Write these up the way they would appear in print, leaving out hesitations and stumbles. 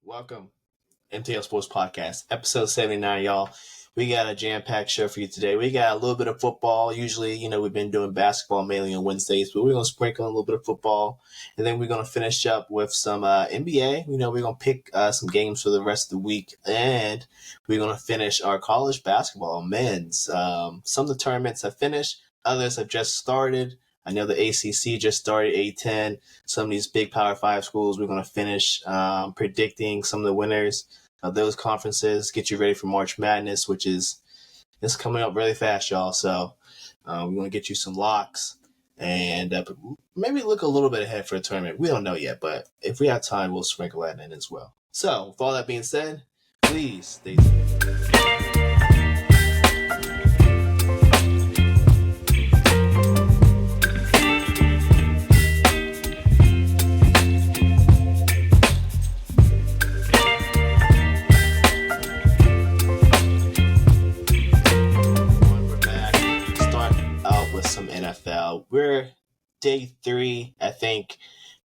Welcome, MTL Sports Podcast, episode 79, y'all. We got a jam-packed show for you today. We got a little bit of football. Usually, we've been doing basketball mainly on Wednesdays, but we're going to sprinkle in a little bit of football. And then we're going to finish up with some NBA. We're going to pick some games for the rest of the week. And we're going to finish our college basketball men's. Some of the tournaments have finished. Others have just started. I know the ACC just started A10. Some of these big Power 5 schools, we're going to finish predicting some of the winners of those conferences, get you ready for March Madness, which is coming up really fast, y'all. So we're going to get you some locks and maybe look a little bit ahead for a tournament. We don't know yet, but if we have time, we'll sprinkle that in as well. So with all that being said, please stay tuned. NFL. We're day 3, I think,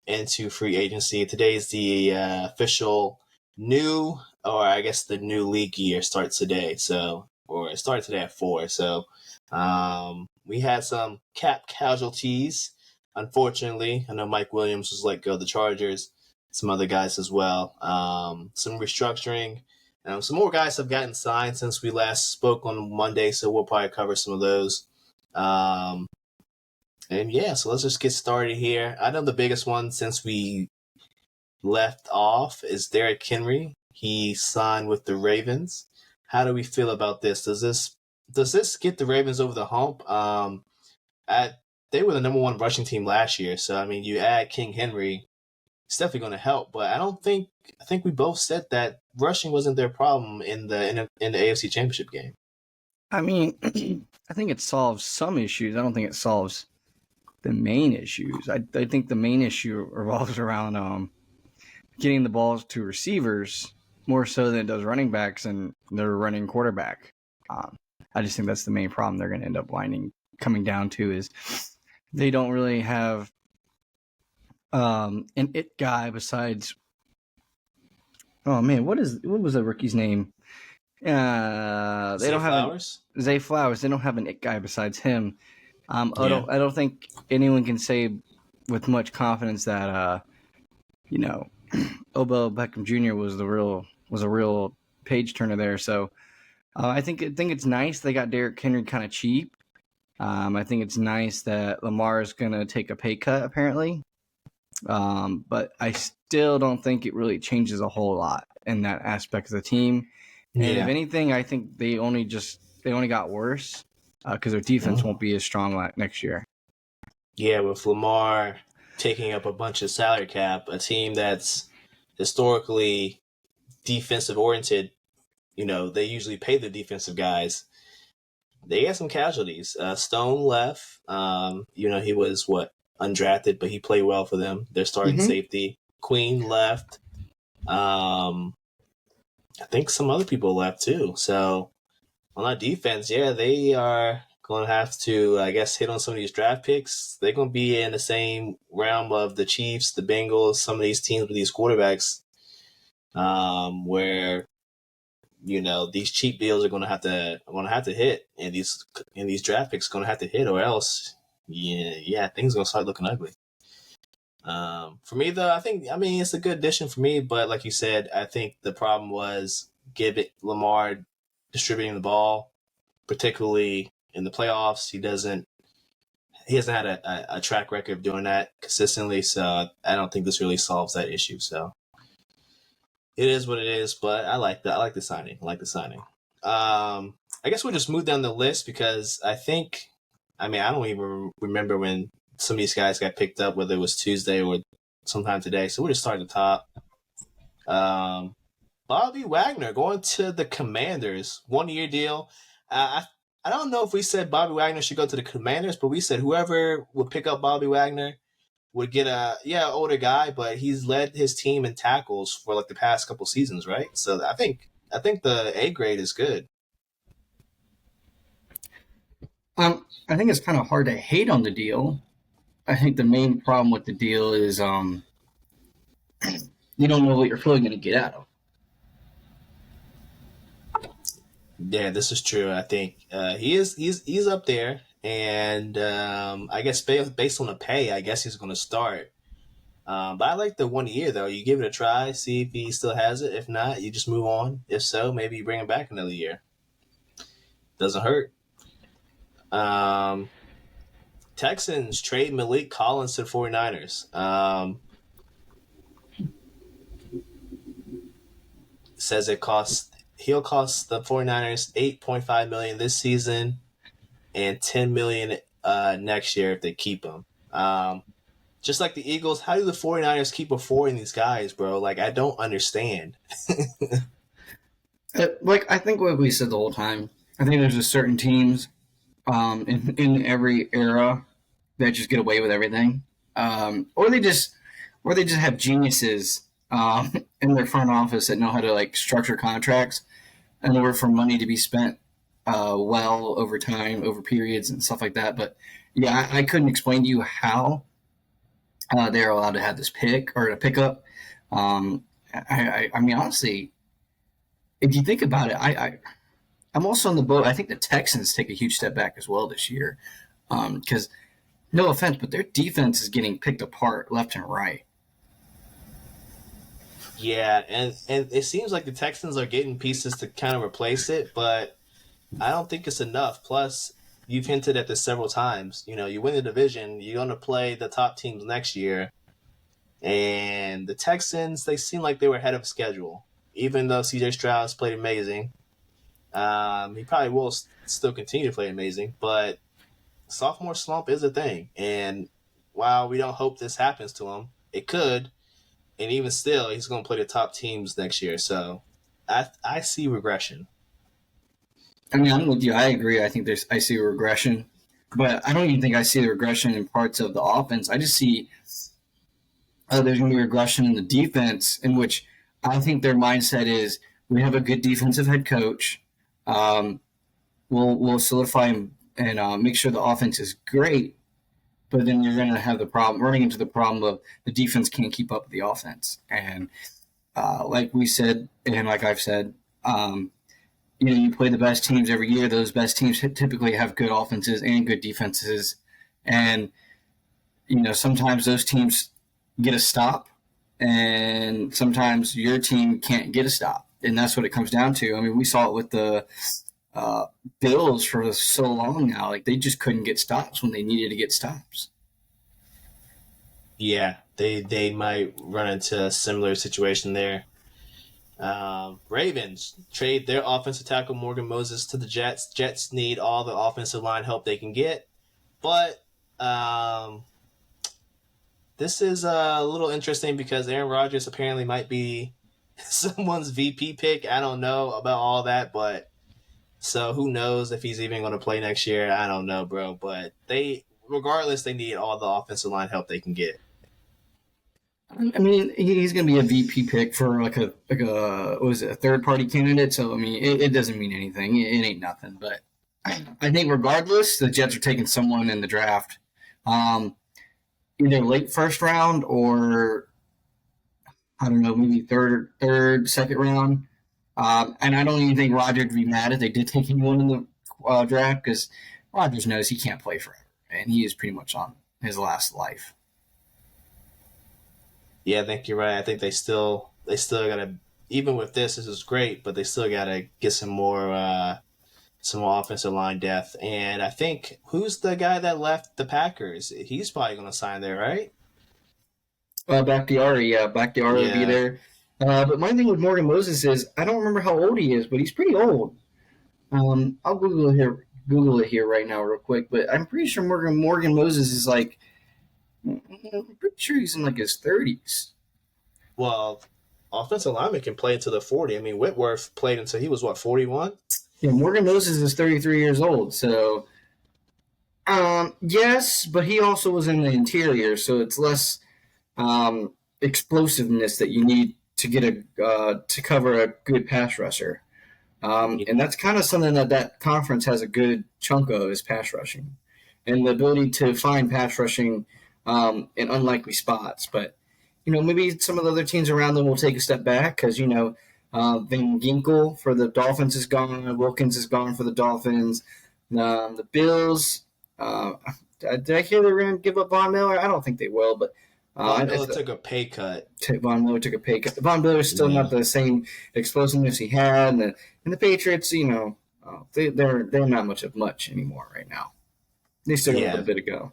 into free agency. Today is the official new, or I guess the new league year starts today. Or it started today at 4. So we had some cap casualties, unfortunately. I know Mike Williams was let go of the Chargers, some other guys as well. Some restructuring. Some more guys have gotten signed since we last spoke on Monday, so we'll probably cover some of those. So let's just get started here. I know the biggest one since we left off is Derrick Henry. He signed with the Ravens. How do we feel about this? Does this get the Ravens over the hump? They were the number 1 rushing team last year, so you add King Henry, it's definitely going to help. But I think we both said that rushing wasn't their problem in the AFC Championship game. I think it solves some issues. I don't think it solves the main issues. I think the main issue revolves around getting the balls to receivers more so than it does running backs and their running quarterback. I just think that's the main problem they're going to end up coming down to is they don't really have an it guy besides. Oh man, what was the rookie's name? They don't have Zay Flowers. They don't have an it guy besides him. I don't think anyone can say with much confidence that Odell Beckham Jr. was a real page turner there. So I think it's nice they got Derrick Henry kind of cheap. I think it's nice that Lamar is going to take a pay cut apparently, but I still don't think it really changes a whole lot in that aspect of the team. And if anything, I think they only got worse. Because their defense won't be as strong next year. Yeah, with Lamar taking up a bunch of salary cap, a team that's historically defensive oriented, they usually pay the defensive guys. They got some casualties. Stone left. He was undrafted, but he played well for them. Their starting safety. Queen left. I think some other people left too. So on that defense, they are going to have to, I guess, hit on some of these draft picks. They're going to be in the same realm of the Chiefs, the Bengals, some of these teams with these quarterbacks, where these cheap deals are going to have to hit, and these draft picks are going to have to hit, or else, things are going to start looking ugly. For me, though, I think it's a good addition for me, but like you said, I think the problem was Lamar distributing the ball, particularly in the playoffs. He hasn't had a track record of doing that consistently, so I don't think this really solves that issue. So it is what it is, but I like that. I like the signing. I guess we'll just move down the list because I don't even remember when some of these guys got picked up, whether it was Tuesday or sometime today. So we'll just start at the top. Bobby Wagner going to the Commanders, 1-year deal. I don't know if we said Bobby Wagner should go to the Commanders, but we said whoever would pick up Bobby Wagner would get older guy, but he's led his team in tackles for the past couple seasons, right? So I think the A grade is good. I think it's kind of hard to hate on the deal. I think the main problem with the deal is you don't know what you're really going to get out of. Yeah, this is true. I think he's up there, and I guess based on the pay, I guess he's going to start. But I like the 1 year though. You give it a try, see if he still has it. If not, you just move on. If so, maybe you bring him back another year. Doesn't hurt. Texans trade Malik Collins to the 49ers. Says he'll cost the 49ers $8.5 million this season and $10 million next year if they keep him. Just like the Eagles, how do the 49ers keep affording these guys, bro? Like, I don't understand. I think what we said the whole time, I think there's just certain teams in every era that just get away with everything. Or they just have geniuses in their front office that know how to like structure contracts in order for money to be spent well over time, over periods and stuff like that. But yeah, I couldn't explain to you how they're allowed to have this pick or a pickup. I mean, honestly, if you think about it, I'm also on the boat. I think the Texans take a huge step back as well this year because, no offense, but their defense is getting picked apart left and right. Yeah, and it seems like the Texans are getting pieces to kind of replace it, but I don't think it's enough. Plus, you've hinted at this several times. You know, you win the division, you're going to play the top teams next year, and the Texans, they seem like they were ahead of schedule, even though C.J. Stroud's played amazing. He probably will still continue to play amazing, but sophomore slump is a thing, and while we don't hope this happens to him, it could. And even still, he's going to play the top teams next year. So I see regression. I mean, I'm with you. I agree. I think I see a regression. But I don't even think I see the regression in parts of the offense. I just see there's going to be regression in the defense, in which I think their mindset is we have a good defensive head coach. We'll solidify and make sure the offense is great. But then you're going to have running into the problem of the defense can't keep up with the offense. And like we said, and like I've said, you play the best teams every year. Those best teams typically have good offenses and good defenses. And, sometimes those teams get a stop, and sometimes your team can't get a stop. And that's what it comes down to. I mean, we saw it with the Bills for so long now. Like, they just couldn't get stops when they needed to get stops. Yeah, they might run into a similar situation there. Ravens trade their offensive tackle Morgan Moses to the Jets. Jets need all the offensive line help they can get. But this is a little interesting because Aaron Rodgers apparently might be someone's VP pick. I don't know about all that, but so who knows if he's even going to play next year? I don't know, bro. But regardless, they need all the offensive line help they can get. I mean, he's going to be a VP pick for a third party candidate. So I mean, it doesn't mean anything. It ain't nothing. But I think regardless, the Jets are taking someone in the draft, either late first round or I don't know, maybe third, second round. And I don't even think Rodgers would be mad if they did take anyone in the draft because Rodgers knows he can't play forever, and he is pretty much on his last life. Yeah, I think you're right. I think they still gotta, even with this is great, but they still gotta get some more offensive line depth. And I think who's the guy that left the Packers? He's probably gonna sign there, right? Bakhtiari will be there. But my thing with Morgan Moses is I don't remember how old he is, but he's pretty old. I'll Google it here right now real quick. But I'm pretty sure Morgan Moses is like, I'm pretty sure he's in like his 30s. Well, offensive lineman can play until the 40. I mean, Whitworth played until he was 41. Yeah, Morgan Moses is 33 years old. So, yes, but he also was in the interior, so it's less explosiveness that you need to get to cover a good pass rusher. And that's kind of something that conference has a good chunk of is pass rushing and the ability to find pass rushing in unlikely spots. But maybe some of the other teams around them will take a step back because, Van Ginkel for the Dolphins is gone. Wilkins is gone for the Dolphins. The Bills, did I hear they're going to give up Von Miller? I don't think they will, but Von Miller took a pay cut. Von Miller took a pay cut. Von Miller is still not the same explosiveness he had, and the Patriots, they're not much anymore right now. They still got a little bit to go.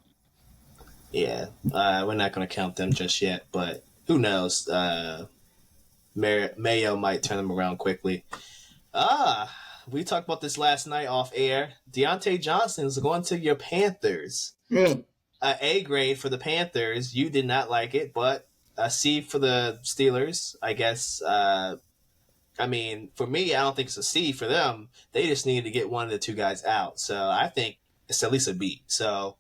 Yeah, we're not going to count them just yet, but who knows? Mayo might turn them around quickly. We talked about this last night off air. Deontay Johnson is going to your Panthers. A grade for the Panthers. You did not like it, but a C for the Steelers. I guess. For me, I don't think it's a C for them. They just needed to get one of the two guys out. So I think it's at least a B. So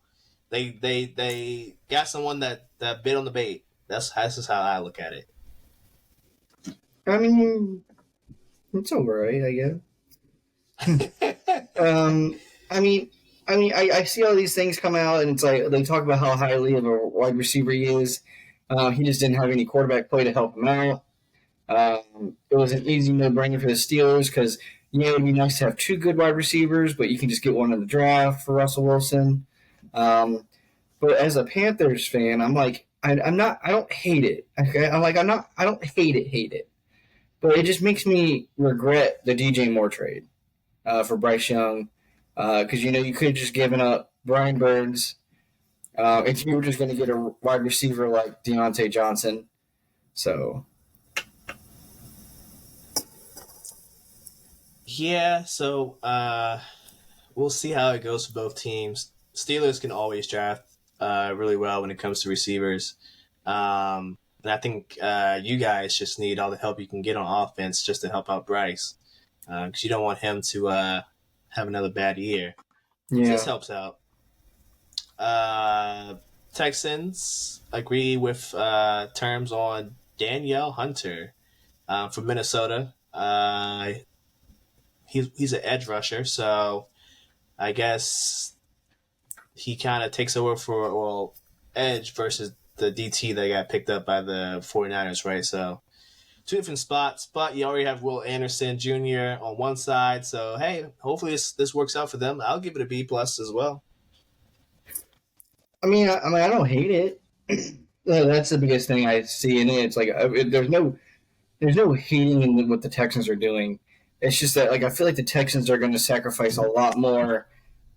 they got someone that bit on the bait. That's just how I look at it. I mean, it's all right, I guess. I see all these things come out, and it's like they talk about how highly of a wide receiver he is. He just didn't have any quarterback play to help him out. It was an easy no-brainer for the Steelers because, it'd be nice to have two good wide receivers, but you can just get one in the draft for Russell Wilson. But as a Panthers fan, I'm like, I don't hate it. Okay? I don't hate it. But it just makes me regret the DJ Moore trade for Bryce Young because, you could have just given up Brian Burns if you were just going to get a wide receiver like Deontay Johnson. So... Yeah, so we'll see how it goes for both teams. Steelers can always draft really well when it comes to receivers. And I think you guys just need all the help you can get on offense just to help out Bryce. Because you don't want him to have another bad year. Yeah. This helps out. Texans agree with terms on Danielle Hunter from Minnesota. He's an edge rusher, so I guess he kind of takes over for edge versus the DT that got picked up by the 49ers, right? So two different spots, but you already have Will Anderson Jr. on one side. So, hey, hopefully this works out for them. I'll give it a B+ as well. I don't hate it. That's the biggest thing I see in it. It's like there's no hating in what the Texans are doing. It's just that, I feel like the Texans are going to sacrifice a lot more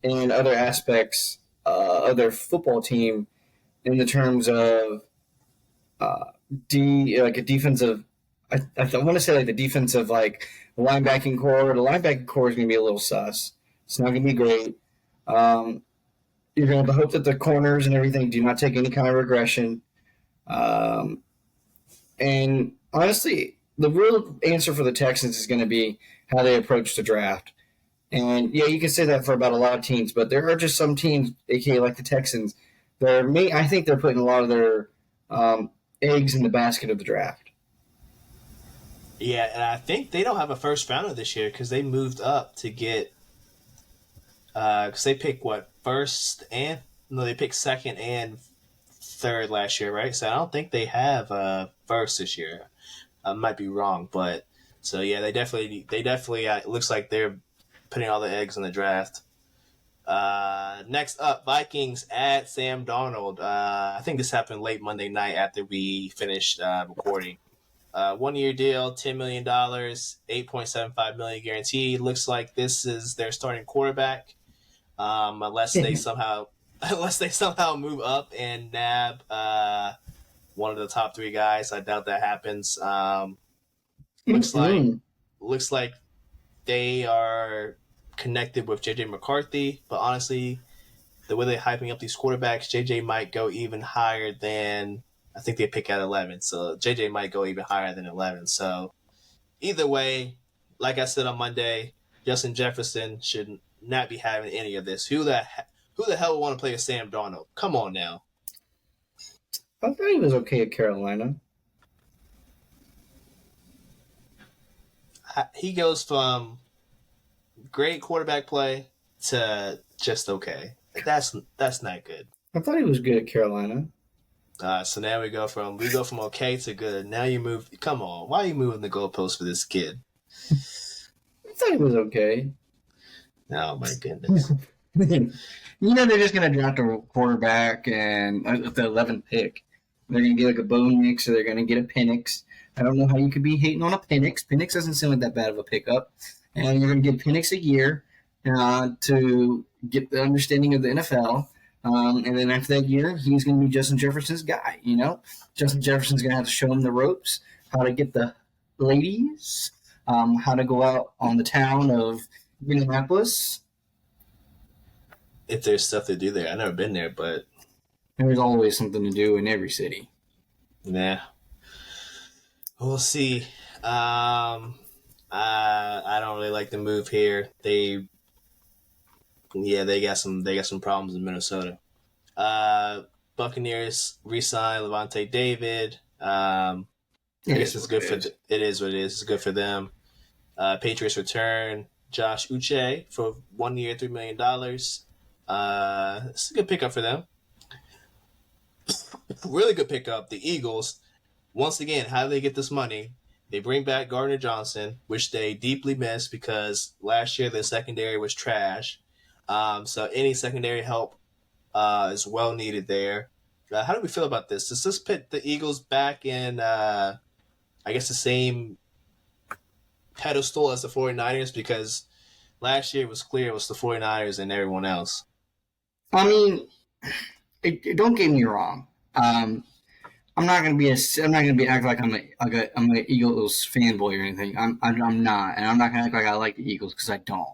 in other aspects of their football team in the terms of a defensive. I want to say the defensive linebacking core. The linebacking core is going to be a little sus. It's not going to be great. You're going to hope that the corners and everything do not take any kind of regression. And honestly, the real answer for the Texans is going to be how they approach the draft. And, you can say that for about a lot of teams, but there are just some teams, aka like the Texans, I think they're putting a lot of their eggs in the basket of the draft. Yeah, and I think they don't have a first rounder this year because they moved up to get because they picked they picked second and third last year, right? So I don't think they have a first this year. I might be wrong, but so yeah, they definitely it looks like they're putting all the eggs in the draft. Next up, Vikings add Sam Darnold. I think this happened late Monday night after we finished recording. 1 year deal, $10 million, $8.75 million guaranteed. Looks like this is their starting quarterback, unless they somehow move up and nab one of the top three guys. I doubt that happens. Looks like they are connected with JJ McCarthy, but honestly, the way they're hyping up these quarterbacks, JJ might go even higher than I think they pick at 11. So JJ might go even higher than 11. So either way, like I said on Monday, Justin Jefferson should not be having any of this. Who the hell would want to play with Sam Darnold? Come on now. I thought he was okay at Carolina. He goes from great quarterback play to just okay. That's not good. I thought he was good at Carolina. So now we go from okay to good. Now you move. Come on, why are you moving the goalpost for this kid? I thought it was okay. Oh my goodness. They're just gonna draft a quarterback and at the 11th pick, they're gonna get like a Bo Nix or they're gonna get a Penix. I don't know how you could be hating on a Penix. Penix doesn't seem like that bad of a pickup, and you're gonna give Penix a year to get the understanding of the NFL. And then after that year, he's going to be Justin Jefferson's guy. Justin Jefferson's going to have to show him the ropes, how to get the ladies, how to go out on the town of Indianapolis. If there's stuff to do there, I've never been there, but there's always something to do in every city. Nah, we'll see. I don't really like the move here. They got some problems in Minnesota. Buccaneers re-sign Levante David. I guess it's good it is what it is. It's good for them. Patriots return Josh Uche for 1 year, $3 million. It's a good pickup for them. Really good pickup. The Eagles, once again, how do they get this money? They bring back Gardner Johnson, which they deeply miss because last year the secondary was trash. So any secondary help is well needed there. How do we feel about this? Does this put the Eagles back in, I guess, the same pedestal as the 49ers? Because last year it was clear it was the 49ers and everyone else. I mean, don't get me wrong. I'm not gonna be act like I'm an Eagles fanboy or anything. I'm not, and I'm not gonna act like I like the Eagles because I don't.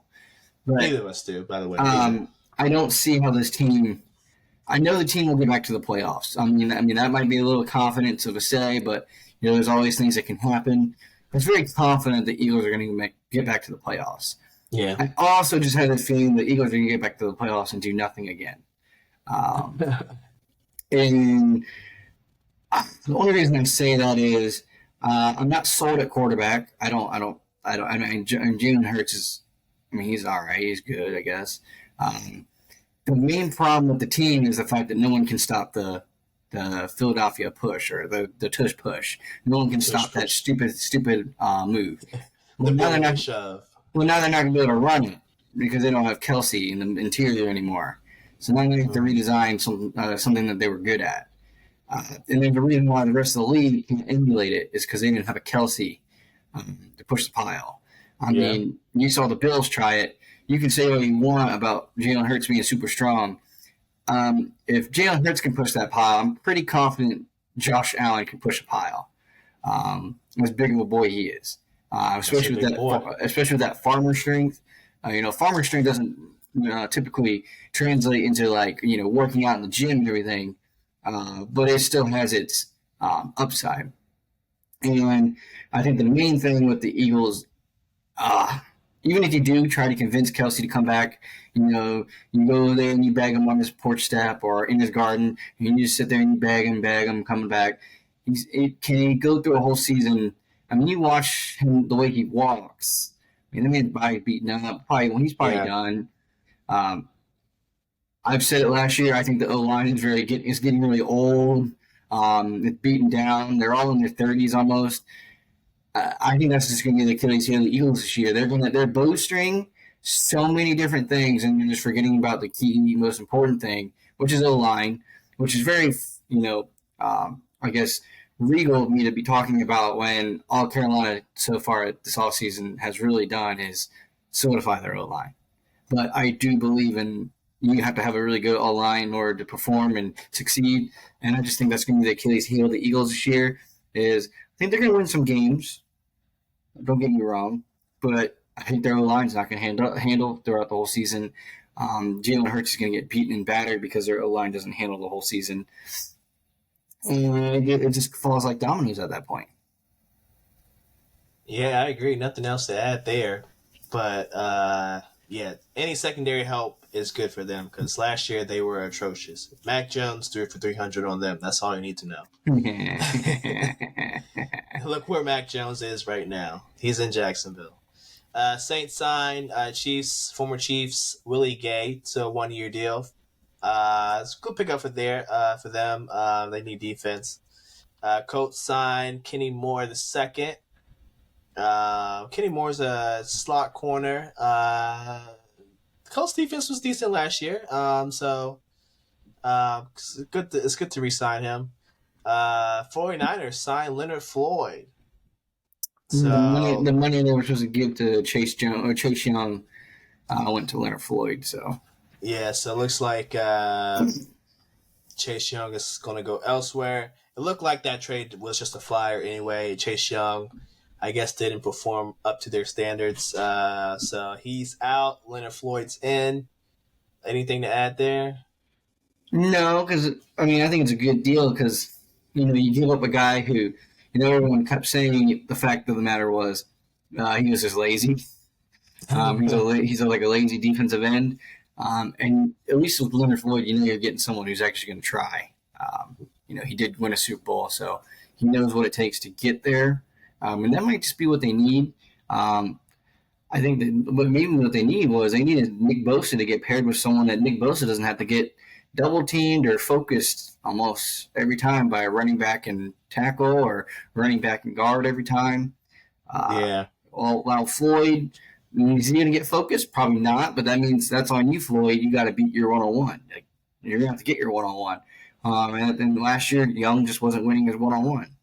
But, neither of us do, by the way. I don't see how this team. I know the team will get back to the playoffs. I mean that might be a little confidence of a say, but there's always things that can happen. I was very confident the Eagles are going to get back to the playoffs. Yeah. I also just had a feeling the Eagles are going to get back to the playoffs and do nothing again. And the only reason I say that is I'm not sold at quarterback. I mean, Jalen Hurts is. I mean, he's all right. He's good, I guess. The main problem with the team is the fact that no one can stop the Philadelphia push or the tush push. No one can stop that stupid move. Well, now they're not going to be able to run it because they don't have Kelsey in the interior anymore. So now they have to redesign something that they were good at. And then the reason why the rest of the league can emulate it is because they didn't have a Kelsey to push the pile. I mean, you saw the Bills try it. You can say what you want about Jalen Hurts being super strong. If Jalen Hurts can push that pile, I'm pretty confident Josh Allen can push a pile. As big of a boy he is, especially with that farmer strength. Farmer strength doesn't typically translate into working out in the gym and everything, but it still has its upside. And I think the main thing with the Eagles, even if you do try to convince Kelsey to come back, you go there and you bag him on his porch step or in his garden, and you just sit there and you bag him coming back. Can he go through a whole season? I mean, you watch him the way he walks. I mean, the man's body beaten up. He's done. I've said it last year. I think the O-line is getting really old. It's beaten down. They're all in their 30s almost. I think that's just going to be the Achilles heel of the Eagles this year. They're bowstring so many different things, and they're just forgetting about the key, most important thing, which is O-line, which is very, I guess, regal of me to be talking about when all Carolina so far this offseason has really done is solidify their O-line. But I do believe you have to have a really good O-line in order to perform and succeed, and I just think that's going to be the Achilles heel of the Eagles this year. I think they're going to win some games. Don't get me wrong, but I think their O-line's not going to handle throughout the whole season. Jalen Hurts is going to get beaten and battered because their O-line doesn't handle the whole season. And it just falls like dominoes at that point. Yeah, I agree. Nothing else to add there. But, any secondary help is good for them because last year they were atrocious. Mac Jones threw for 300 on them. That's all you need to know. Look where Mac Jones is right now. He's in Jacksonville. Saints sign former Chiefs Willie Gay to a 1-year deal. It's a good pickup for them. They need defense. Colts signed Kenny Moore the second. Kenny Moore's a slot corner. Colts defense was decent last year. So it's good to re-sign him. 49ers signed Leonard Floyd. So The money they were supposed to give to Chase Young went to Leonard Floyd. So yeah, so it looks like Chase Young is going to go elsewhere. It looked like that trade was just a flyer anyway. Chase Young, I guess, didn't perform up to their standards. So he's out. Leonard Floyd's in. Anything to add there? no, because I think it's a good deal because you give up a guy who everyone kept saying the fact of the matter was he was just lazy. He's like a lazy defensive end. And at least with Leonard Floyd, you're getting someone who's actually going to try. He did win a Super Bowl, so he knows what it takes to get there. And that might just be what they need. I think that maybe what they needed Nick Bosa to get paired with someone that Nick Bosa doesn't have to get double teamed or focused almost every time by a running back and tackle or running back and guard every time. Yeah. While Floyd, is he going to get focused? Probably not, but that means that's on you, Floyd. You got to beat your one-on-one. You're going to have to get your one-on-one. And then last year, Young just wasn't winning his one-on-one.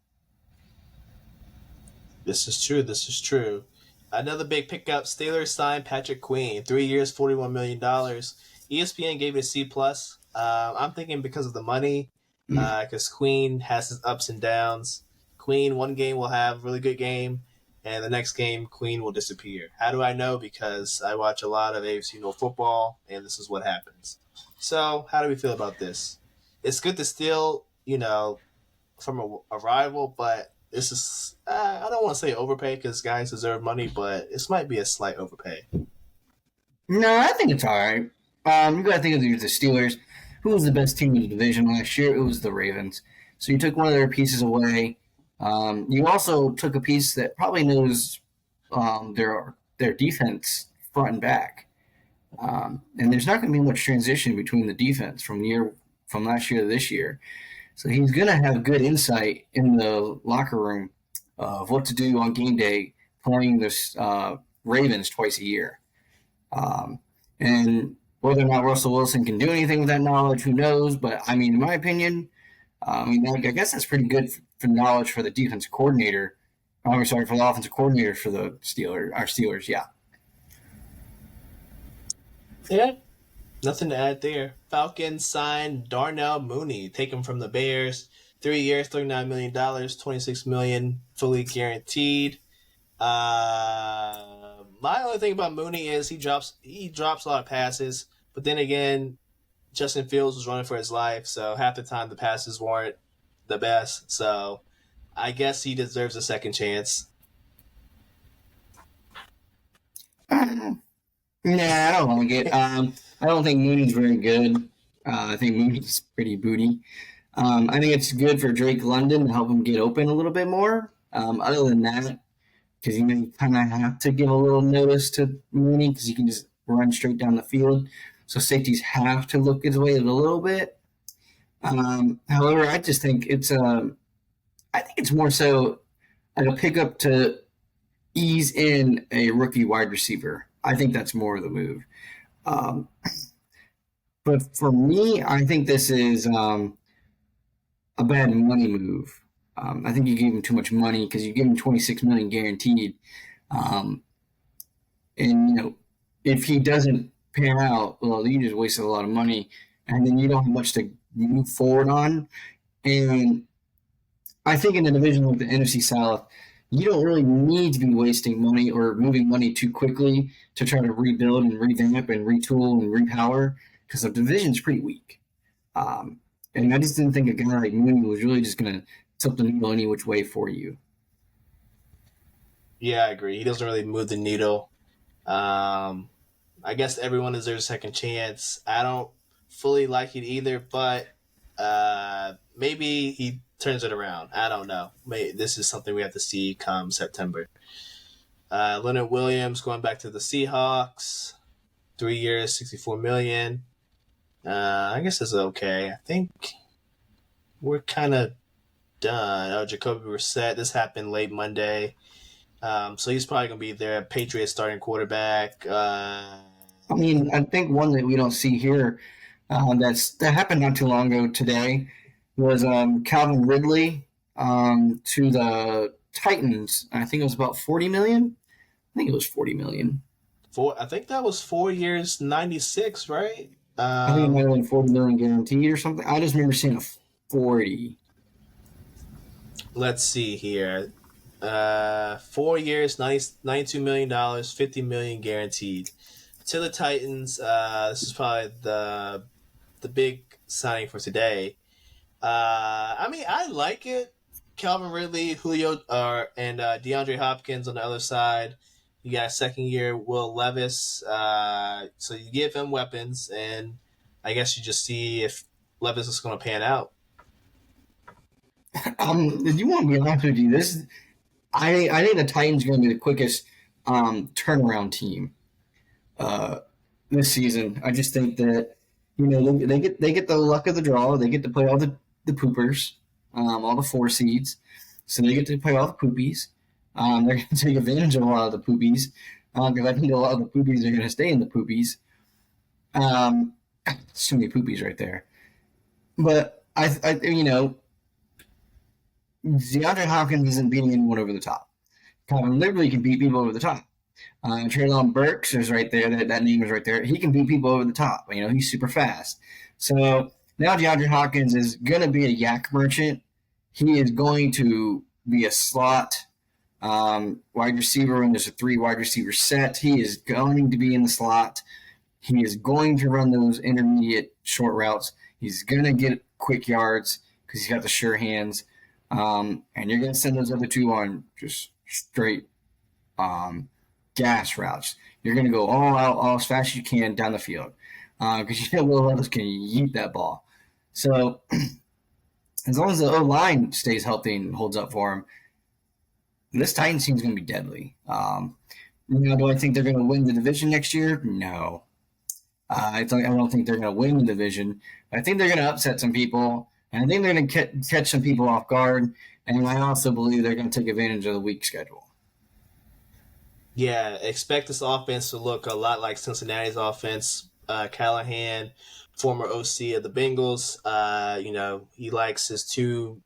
This is true. Another big pickup, Steelers signed Patrick Queen. 3 years, $41 million. ESPN gave it a C+. I'm thinking because of the money, because Queen has his ups and downs. Queen, one game will have a really good game, and the next game, Queen will disappear. How do I know? Because I watch a lot of AFC No football, and this is what happens. So, how do we feel about this? It's good to steal, from a rival, but this is, I don't want to say overpay because guys deserve money, but this might be a slight overpay. No, I think it's all right. You got to think of the Steelers. Who was the best team in the division last year? It was the Ravens. So you took one of their pieces away. You also took a piece that probably knows their defense front and back. And there's not going to be much transition between the defense from last year to this year. So he's going to have good insight in the locker room of what to do on game day playing the Ravens twice a year. And whether or not Russell Wilson can do anything with that knowledge, who knows? But, in my opinion, I guess that's pretty good for knowledge for the defensive coordinator. For the offensive coordinator for the Steelers, yeah. Yeah, nothing to add there. Falcons signed Darnell Mooney, taken from the Bears. 3 years, $39 million, $26 million, fully guaranteed. My only thing about Mooney is he drops a lot of passes, but then again, Justin Fields was running for his life, so half the time the passes weren't the best. So I guess he deserves a second chance. Nah, I don't like it. I don't think Mooney's very good. I think Mooney's pretty booty. I think it's good for Drake London to help him get open a little bit more. Other than that, because you kind of have to give a little notice to Mooney because he can just run straight down the field. So safeties have to look his way a little bit. However, I just think it's more so like a pickup to ease in a rookie wide receiver. I think that's more of the move. But for me, I think this is a bad money move. I think you gave him too much money because you give him $26 million guaranteed, and if he doesn't pan out, well, you just wasted a lot of money, and then you don't have much to move forward on. And I think in a division like the NFC South, you don't really need to be wasting money or moving money too quickly to try to rebuild and revamp and retool and repower because the division's pretty weak. And I just didn't think a guy like Mooney was really just going to tilt the needle any which way for you. Yeah, I agree. He doesn't really move the needle. I guess everyone deserves a second chance. I don't fully like it either, but maybe he turns it around. I don't know. This is something we have to see come September. Leonard Williams going back to the Seahawks. 3 years, $64 million. I guess it's okay. I think we're kind of done. Oh, Jacoby Brissett. This happened late Monday. So he's probably going to be their Patriots starting quarterback. I mean, I think one that we don't see here that happened not too long ago today was Calvin Ridley to the Titans. I think it was about $40 million. I think it was $40 million. I think that was 4 years, 96, right? I think it might have been $40 million guaranteed or something. I just remember seeing a 40. Let's see here. 4 years, $92 million, $50 million guaranteed to the Titans. This is probably the big signing for today. I mean, I like it. Calvin Ridley, Julio, and DeAndre Hopkins on the other side. You got second year Will Levis. So you give him weapons, and I guess you just see if Levis is going to pan out. If you want to be honest with you, I think the Titans are going to be the quickest turnaround team this season. I just think that they get the luck of the draw. They get to play all the poopers, all the 4 seeds, so they get to play all the poopies. They're going to take advantage of a lot of the poopies because I think a lot of the poopies are going to stay in the poopies. So many poopies right there, but I DeAndre Hopkins isn't beating anyone over the top. Calvin Ridley can beat people over the top. Treylon Burks is right there. That name is right there. He can beat people over the top. He's super fast. So now DeAndre Hopkins is going to be a yak merchant. He is going to be a slot wide receiver when there's a 3 wide receiver set. He is going to be in the slot. He is going to run those intermediate short routes. He's going to get quick yards because he's got the sure hands. And you're going to send those other 2 on just straight gas routes. You're going to go all out, all as fast as you can down the field because Will Levis can yeet that ball. So as long as the O-line stays healthy and holds up for him, this Titans team is going to be deadly. Do I think they're going to win the division next year? No. I don't think they're going to win the division. I think they're going to upset some people, and I think they're going to catch some people off guard. And I also believe they're going to take advantage of the weak schedule. Yeah, expect this offense to look a lot like Cincinnati's offense. Callahan, former OC of the Bengals, he likes his 2,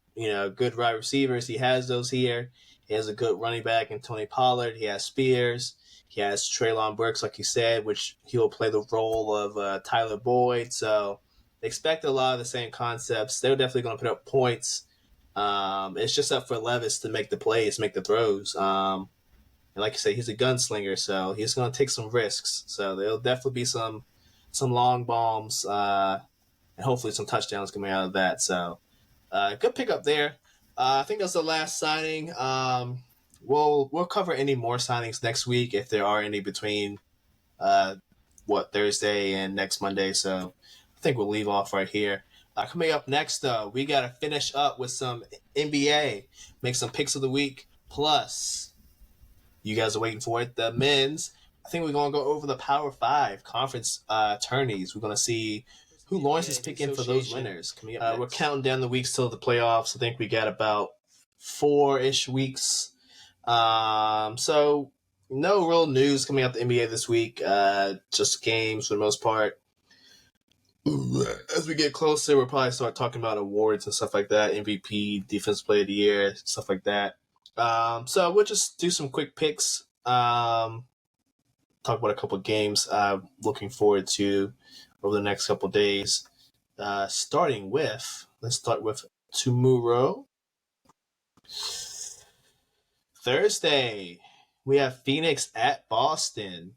good wide receivers. He has those here. He has a good running back in Tony Pollard. He has Spears. He has Treylon Burks, like you said, which he will play the role of Tyler Boyd. So expect a lot of the same concepts. They're definitely going to put up points. It's just up for Levis to make the plays, make the throws. And like you say, he's a gunslinger, so he's going to take some risks. So there'll definitely be some long bombs and hopefully some touchdowns coming out of that. So good pickup there. I think that's the last signing. We'll cover any more signings next week if there are any between Thursday and next Monday. So I think we'll leave off right here. Coming up next, we got to finish up with some NBA, make some picks of the week. Plus, you guys are waiting for it, the men's. I think we're going to go over the Power 5 conference tourneys. We're going to see who Lawrence is picking for those winners. We're counting down the weeks till the playoffs. I think we got about 4-ish weeks. So no real news coming out the NBA this week. Just games for the most part. As we get closer, we'll probably start talking about awards and stuff like that. MVP, Defensive Player of the Year, stuff like that. So we'll just do some quick picks. Talk about a couple of games I'm looking forward to over the next couple of days. Let's start with tomorrow. Thursday, we have Phoenix at Boston.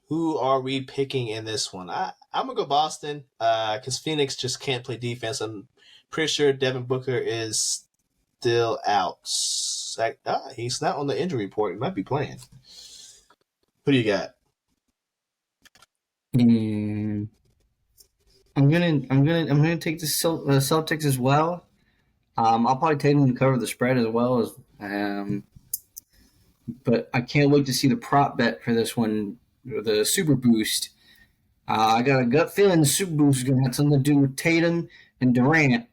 Who are we picking in this one? I'm going to go Boston because Phoenix just can't play defense. I'm pretty sure Devin Booker is still out. He's not on the injury report. He might be playing. Who do you got? I'm gonna take the Celtics as well. I'll probably take them to cover the spread as well as. But I can't wait to see the prop bet for this one, the Super Boost. I got a gut feeling the Super Bowl is going to have something to do with Tatum and Durant,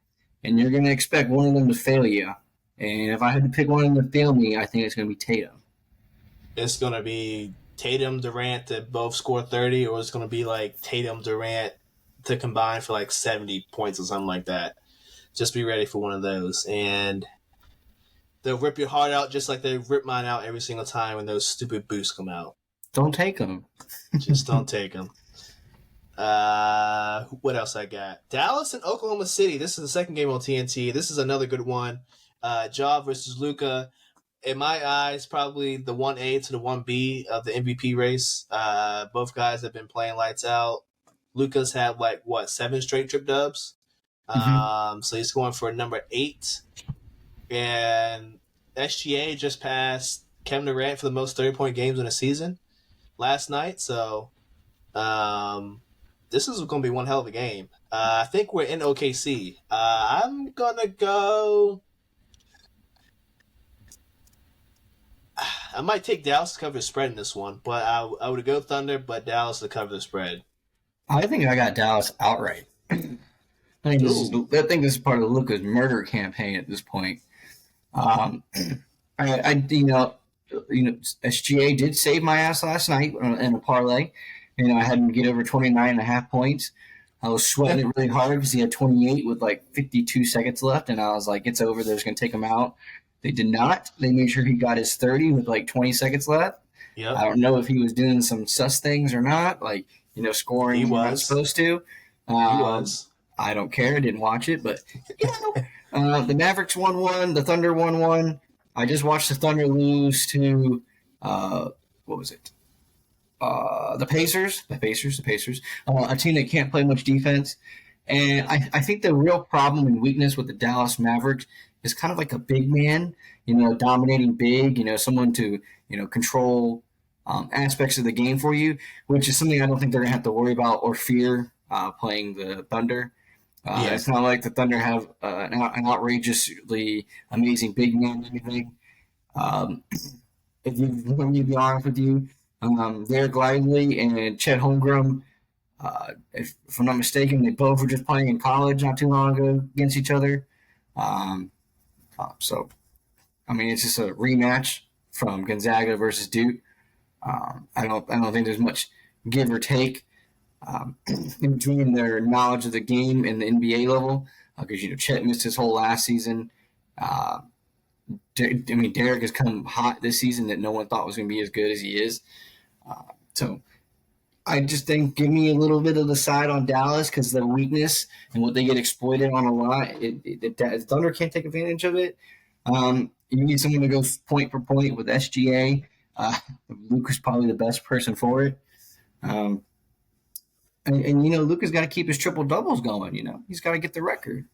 and you're going to expect one of them to fail you. And if I had to pick one of them to fail me, I think it's going to be Tatum. It's going to be Tatum, Durant to both score 30, or it's going to be like Tatum, Durant to combine for like 70 points or something like that. Just be ready for one of those. And they'll rip your heart out just like they rip mine out every single time when those stupid boosts come out. Don't take them. Just don't take them. What else I got? Dallas and Oklahoma City. This is the second game on TNT. This is another good one. Ja versus Luka. In my eyes, probably the 1A to the 1B of the MVP race. Both guys have been playing lights out. Luka's had 7 straight trip dubs. So he's going for number 8. And SGA just passed Kevin Durant for the most 30-point games in a season last night. So this is going to be one hell of a game. I think we're in OKC. I'm going to go... I might take Dallas to cover the spread in this one, but I would go Thunder, but Dallas to cover the spread. I think I got Dallas outright. I think this is part of Luka's murder campaign at this point. SGA did save my ass last night in a parlay. I had him get over 29.5 points. I was sweating it really hard because he had 28 with 52 seconds left, and I was like, it's over. They're just going to take him out. They did not. They made sure he got his 30 with 20 seconds left. Yep. I don't know if he was doing some sus things or not, scoring he was not supposed to. He was. I don't care. I didn't watch it, but the Mavericks 1-1, the Thunder 1-1. I just watched the Thunder lose to what was it? The Pacers. A team that can't play much defense. And I think the real problem and weakness with the Dallas Mavericks is kind of like a big man, dominating big, someone to, control aspects of the game for you, which is something I don't think they're going to have to worry about or fear playing the Thunder. It's not like the Thunder have an outrageously amazing big man or anything. Let me be honest with you, Derek Lively and Chet Holmgren, if I'm not mistaken, they both were just playing in college not too long ago against each other. It's just a rematch from Gonzaga versus Duke. I don't think there's much give or take in between their knowledge of the game and the NBA level, because Chet missed his whole last season. Derek has come hot this season that no one thought was going to be as good as he is. So I just think give me a little bit of the side on Dallas because their weakness and what they get exploited on a lot. Thunder can't take advantage of it. You need someone to go point for point with SGA. Luka's probably the best person for it. Luka's got to keep his triple doubles going. He's got to get the record.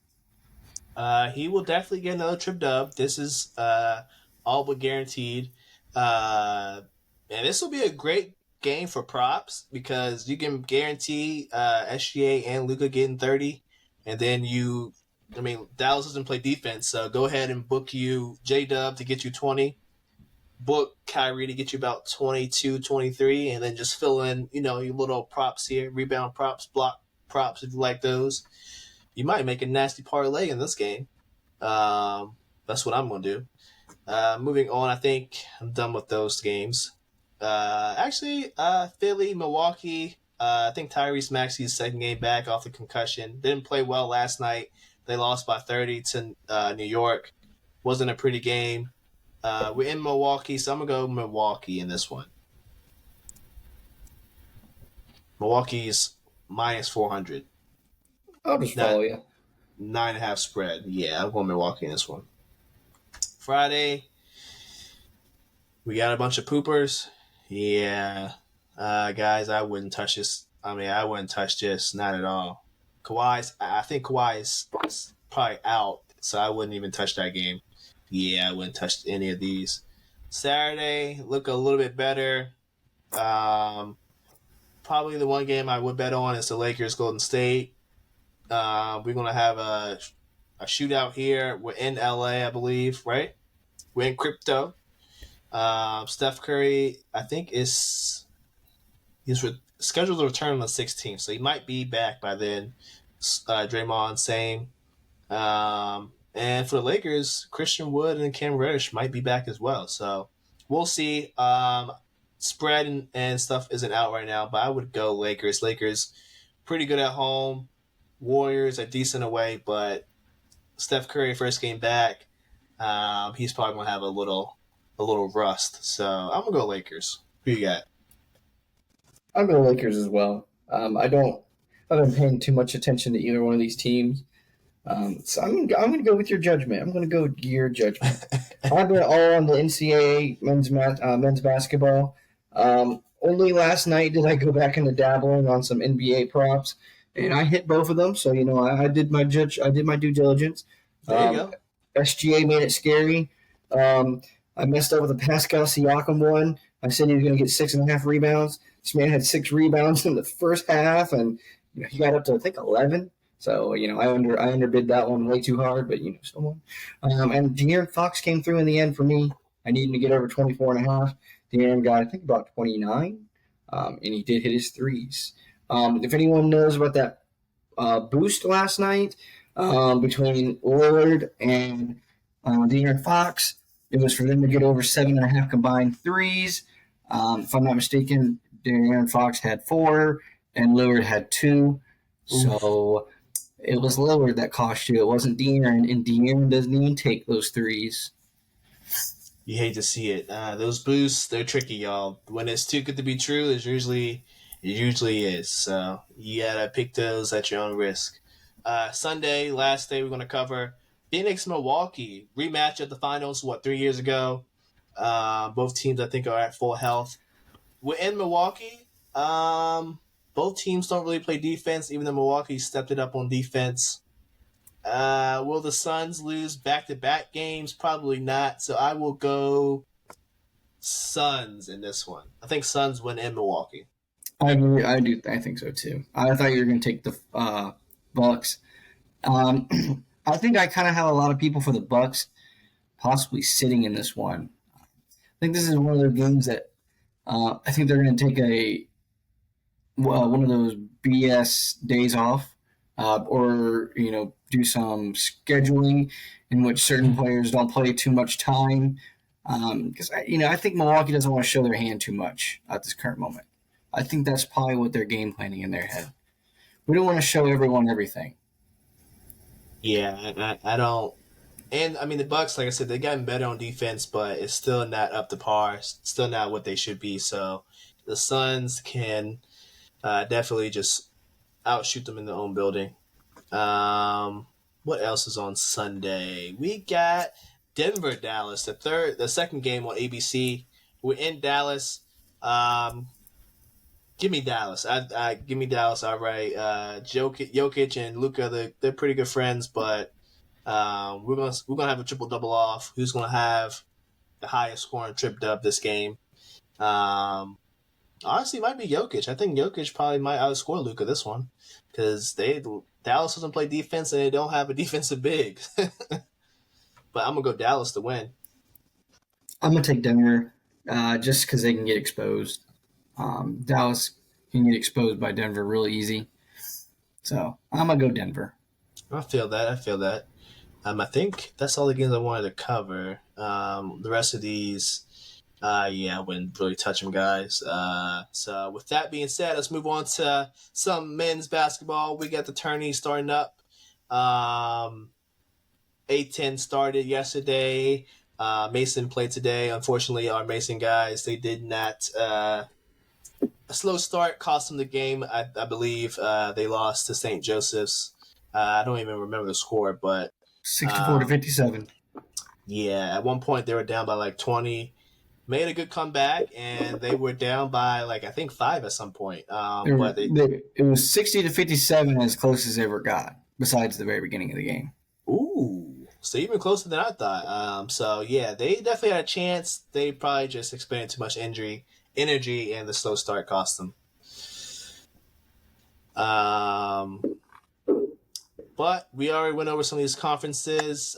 He will definitely get another trip dub. This is all but guaranteed. And this will be a great game for props because you can guarantee SGA and Luka getting 30. And then Dallas doesn't play defense, so go ahead and book you J-Dub to get you 20. Book Kyrie to get you about 22, 23, and then just fill in, your little props here, rebound props, block props if you like those. You might make a nasty parlay in this game. That's what I'm going to do. Moving on, I think I'm done with those games. Philly, Milwaukee. I think Tyrese Maxey's second game back off the concussion. Didn't play well last night. They lost by 30 to New York. Wasn't a pretty game. We're in Milwaukee, so I'm going to go Milwaukee in this one. Milwaukee's minus 400. I'll just follow you. 9.5 spread. Yeah, I'm going Milwaukee in this one. Friday, we got a bunch of poopers. Yeah. Guys, I wouldn't touch this. I wouldn't touch this. Not at all. I think Kawhi is probably out, so I wouldn't even touch that game. Yeah, I wouldn't touch any of these. Saturday, look a little bit better. Probably the one game I would bet on is the Lakers Golden State. We're going to have a shootout here. We're in LA, I believe, right? We're in crypto. Steph Curry, I think he's scheduled to return on the 16th, so he might be back by then. Draymond, same. And for the Lakers, Christian Wood and Cam Reddish might be back as well. So we'll see. Spread and stuff isn't out right now, but I would go Lakers. Lakers pretty good at home. Warriors are decent away, but Steph Curry first game back, he's probably gonna have a little rust. So I'm gonna go Lakers. Who you got? I'll go Lakers as well. I've been paying too much attention to either one of these teams. So I'm going to go with your judgment. I'm going to go with your judgment. I've been all on the NCAA men's basketball. Only last night did I go back into dabbling on some NBA props, and I hit both of them. So I did my due diligence. There you go. SGA made it scary. I messed up with the Pascal Siakam one. I said he was going to get 6.5 rebounds. This man had 6 rebounds in the first half, and he got up to, I think, 11. So, I underbid that one way too hard, but, someone. And De'Aaron Fox came through in the end for me. I needed to get over 24.5. De'Aaron got, I think, about 29, and he did hit his threes. If anyone knows about that boost last night between Lillard and De'Aaron Fox, it was for them to get over 7.5 combined threes. If I'm not mistaken, De'Aaron Fox had 4, and Lillard had 2. So it was Lillard that cost you. It wasn't De'Aaron, and De'Aaron doesn't even take those threes. You hate to see it. Those boosts, they're tricky, y'all. When it's too good to be true, it usually is. So you gotta pick those at your own risk. Sunday, last day, we're gonna cover Phoenix Milwaukee rematch at the finals. 3 years ago? Both teams, I think, are at full health. We're in Milwaukee. Both teams don't really play defense, even though Milwaukee stepped it up on defense. Will the Suns lose back-to-back games? Probably not. So I will go Suns in this one. I think Suns win in Milwaukee. I agree. I think so too. I thought you were going to take the Bucks. I think I kind of have a lot of people for the Bucks possibly sitting in this one. I think this is one of those games that I think they're going to take one of those BS days off, or do some scheduling in which certain players don't play too much time. Because I think Milwaukee doesn't want to show their hand too much at this current moment. I think that's probably what they're game planning in their head. We don't want to show everyone everything. Yeah, I don't. And I mean, the Bucks, like I said, they've gotten better on defense, but it's still not up to par. It's still not what they should be. So the Suns can definitely just outshoot them in their own building. What else is on Sunday? We got Denver, Dallas, the second game on ABC. We're in Dallas. Give me Dallas. Give me Dallas. All right. Jokic and Luka, they're pretty good friends, but we're gonna have a triple double off. Who's gonna have the highest scoring trip dub this game? Honestly, it might be Jokic. I think Jokic probably might outscore Luka this one because Dallas doesn't play defense and they don't have a defensive big. But I'm gonna go Dallas to win. I'm gonna take Denver just because they can get exposed. Dallas can get exposed by Denver really easy. So I'm going to go Denver. I feel that. I think that's all the games I wanted to cover. The rest of these, I wouldn't really touch them, guys. So with that being said, let's move on to some men's basketball. We got the tourney starting up. A10 started yesterday. Mason played today. Unfortunately, our Mason guys, they did not a slow start cost them the game. I believe they lost to St. Joseph's. I don't even remember the score, but 64-57. Yeah, at one point they were down by like 20. Made a good comeback, and they were down by I think 5 at some point. It was 60-57 as close as they ever got, besides the very beginning of the game. Ooh, so even closer than I thought. So yeah, they definitely had a chance. They probably just expended too much energy, and the slow start cost them. But we already went over some of these conferences.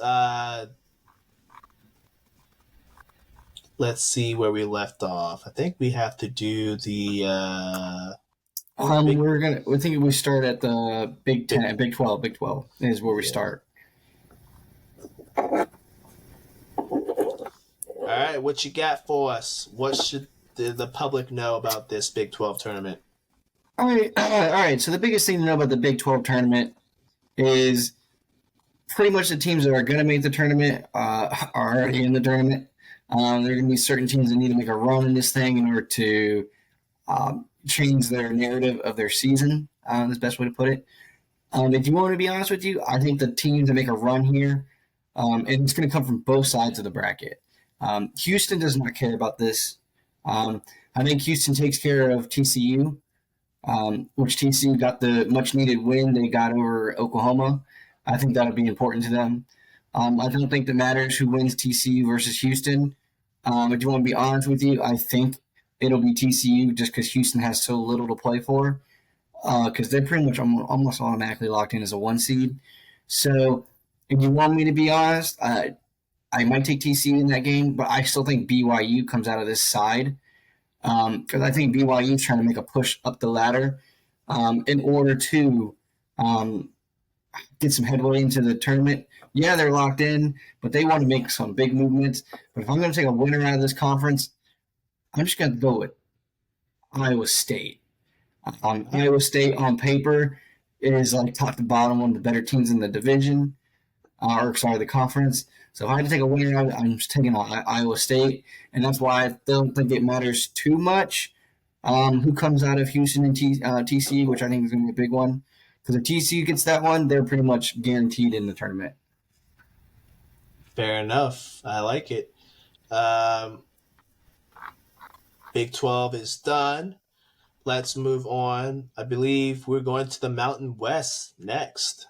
Let's see where we left off. I think we have to do the We're thinking we start at the Big 10, Big 12. Big 12 is where we start. All right, what you got for us? What should the public know about this Big 12 tournament? All right. So the biggest thing to know about the Big 12 tournament is pretty much the teams that are going to make the tournament are already in the tournament. There are going to be certain teams that need to make a run in this thing in order to change their narrative of their season. Is the best way to put it. If you want me to be honest with you, I think the teams that make a run here, and it's going to come from both sides of the bracket. Houston does not care about this. I think Houston takes care of TCU, which TCU got the much-needed win they got over Oklahoma. I think that'll be important to them. I don't think it matters who wins TCU versus Houston. If you want to be honest with you, I think it'll be TCU just because Houston has so little to play for. Because they're pretty much almost automatically locked in as a 1 seed. So if you want me to be honest, I might take TCU in that game, but I still think BYU comes out of this side because I think BYU is trying to make a push up the ladder in order to get some headway into the tournament. Yeah, they're locked in, but they want to make some big movements. But if I'm going to take a winner out of this conference, I'm just going to go with Iowa State. Iowa State on paper is like top to bottom one of the better teams in the division, the conference. So if I had to take a winner, I'm just taking Iowa State, and that's why I don't think it matters too much who comes out of Houston and TCU, which I think is going to be a big one. Because if TCU gets that one, they're pretty much guaranteed in the tournament. Fair enough. I like it. Big 12 is done. Let's move on. I believe we're going to the Mountain West next.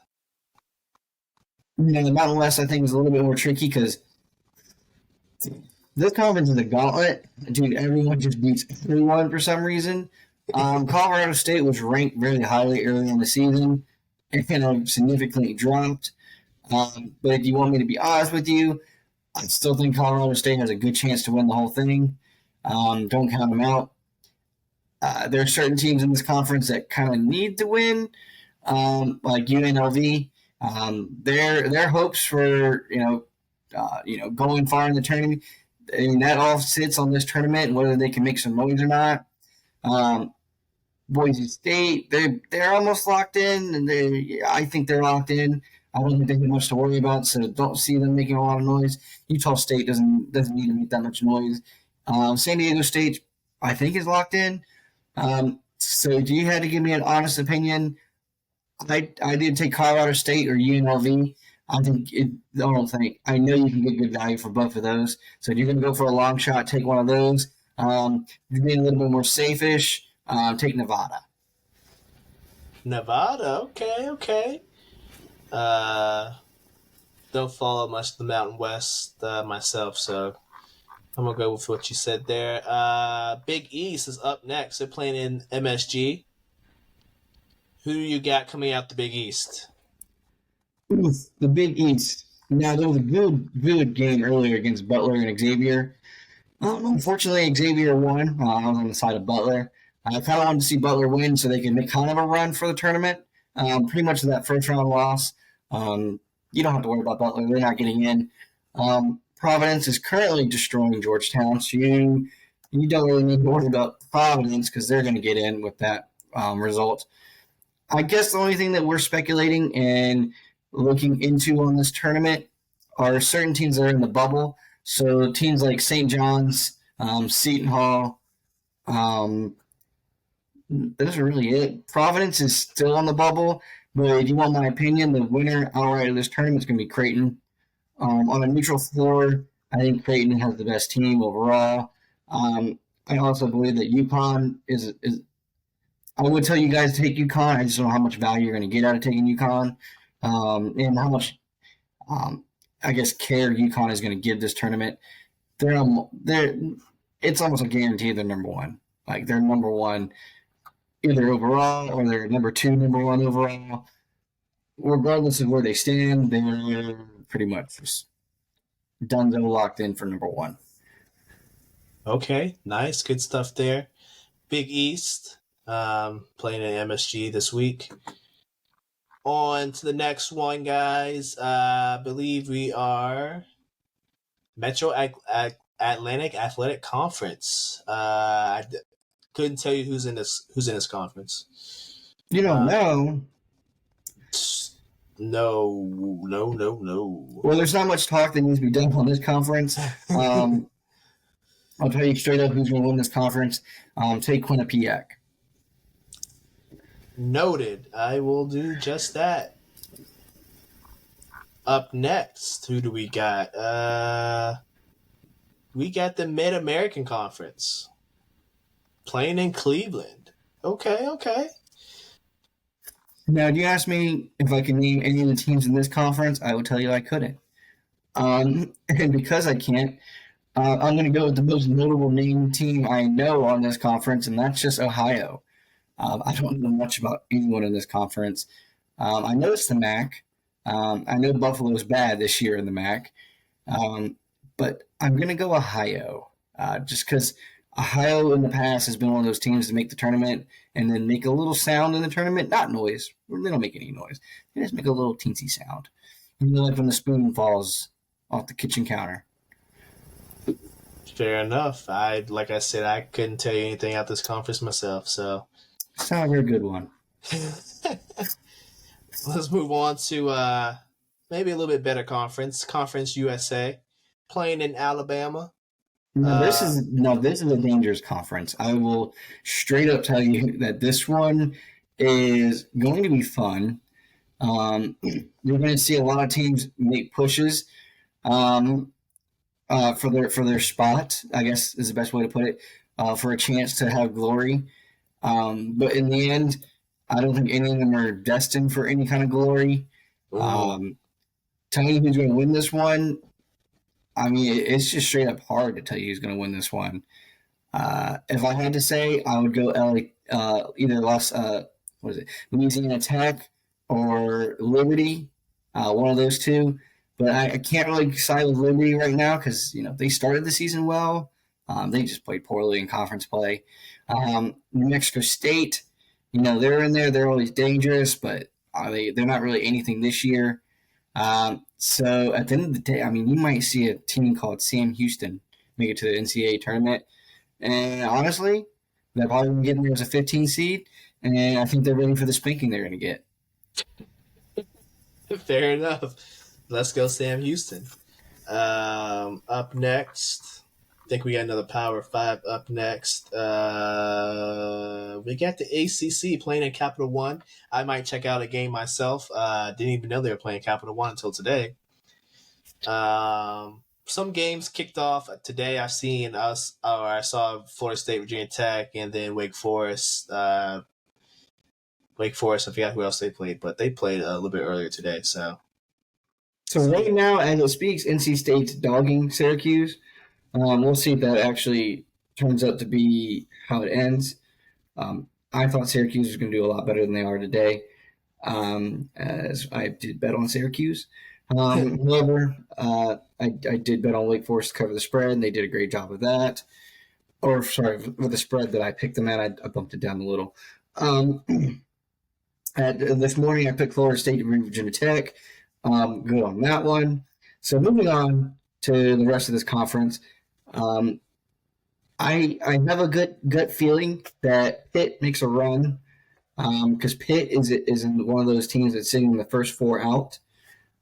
The Mountain West, I think, is a little bit more tricky because this conference is a gauntlet. Dude, everyone just beats everyone for some reason. Colorado State was ranked really highly early in the season and kind of significantly dropped. But if you want me to be honest with you, I still think Colorado State has a good chance to win the whole thing. Don't count them out. There are certain teams in this conference that kind of need to win, like UNLV. Their hopes for going far in the tournament, I mean, that all sits on this tournament and whether they can make some noise or not. Boise State, they're almost locked in, and I think they're locked in. I don't think they have much to worry about, so don't see them making a lot of noise. Utah State doesn't need to make that much noise. San Diego State, I think, is locked in. So if you had to give me an honest opinion, I did take Colorado State or UNLV. I know you can get good value for both of those. So if you're going to go for a long shot, take one of those. If you're being a little bit more safe-ish, take Nevada. Nevada, okay. Don't follow much the Mountain West myself, so I'm going to go with what you said there. Big East is up next. They're playing in MSG. Who you got coming out the Big East? The Big East. Now, there was a good game earlier against Butler and Xavier. Unfortunately, Xavier won. I was on the side of Butler. I kind of wanted to see Butler win so they can make kind of a run for the tournament. Pretty much that first-round loss. You don't have to worry about Butler. They're not getting in. Providence is currently destroying Georgetown, so you don't really need to worry about Providence because they're going to get in with that result. I guess the only thing that we're speculating and looking into on this tournament are certain teams that are in the bubble. So teams like St. John's, Seton Hall, those are really it. Providence is still on the bubble, but if you want my opinion, the winner outright of this tournament is going to be Creighton. On a neutral floor, I think Creighton has the best team overall. I also believe that UConn is. I would tell you guys to take UConn. I just don't know how much value you're going to get out of taking UConn, and how much, care UConn is going to give this tournament. It's almost a guarantee they're number one. Like they're number one, either overall or they're number one overall. Regardless of where they stand, they're pretty much just done and locked in for number one. Okay, nice. Good stuff there. Big East. playing in MSG this week. On to the next one, guys. I believe we are Metro Atlantic Athletic Conference. Couldn't tell you who's in this conference. You don't know. No. Well, there's not much talk that needs to be done on this conference. I'll tell you straight up who's going to win this conference. Take Quinnipiac. Noted. I will do just that. Up next, who do we got? We got the Mid-American Conference. Playing in Cleveland. Okay. Now, if you ask me if I can name any of the teams in this conference, I would tell you I couldn't. And because I can't, I'm going to go with the most notable name team I know on this conference, and that's just Ohio. I don't know much about anyone in this conference. I know it's the MAC. I know Buffalo's bad this year in the MAC. But I'm going to go Ohio just because Ohio in the past has been one of those teams to make the tournament and then make a little sound in the tournament. Not noise. They don't make any noise. They just make a little teensy sound. You know, like when the spoon falls off the kitchen counter. Fair enough. Like I said, I couldn't tell you anything about this conference myself, so. It's not a very good one. Let's move on to maybe a little bit better conference. Conference USA. Playing in Alabama. This is a dangerous conference. I will straight up tell you that this one is going to be fun. You're going to see a lot of teams make pushes for their spot, I guess is the best way to put it, for a chance to have glory. But in the end, I don't think any of them are destined for any kind of glory. Telling you who's going to win this one, I mean, it's just straight up hard to tell you who's going to win this one. If I had to say, I would go either Louisiana Tech or Liberty, one of those two. But I can't really side with Liberty right now because they started the season well. They just played poorly in conference play. New Mexico State, they're in there. They're always dangerous, but they're not really anything this year. So at the end of the day, I mean, you might see a team called Sam Houston make it to the NCAA tournament. And honestly, they're probably going to get in there as a 15 seed. And I think they're ready for the spanking they're going to get. Fair enough. Let's go Sam Houston. Up next, I think we got another Power 5 up next. We got the ACC playing in Capital One. I might check out a game myself. Didn't even know they were playing Capital One until today. Some games kicked off today. I saw Florida State, Virginia Tech, and then Wake Forest. Wake Forest, I forgot who else they played, but they played a little bit earlier today. So right now, as it speaks, NC State's dogging Syracuse. We'll see if that actually turns out to be how it ends. I thought Syracuse was going to do a lot better than they are today, as I did bet on Syracuse. However, I did bet on Wake Forest to cover the spread, and they did a great job of that. Or, sorry, with the spread that I picked them at, I bumped it down a little. This morning, I picked Florida State to beat Virginia Tech. Good on that one. So moving on to the rest of this conference, I have a good gut feeling that Pitt makes a run because Pitt is in one of those teams that's sitting in the first four out.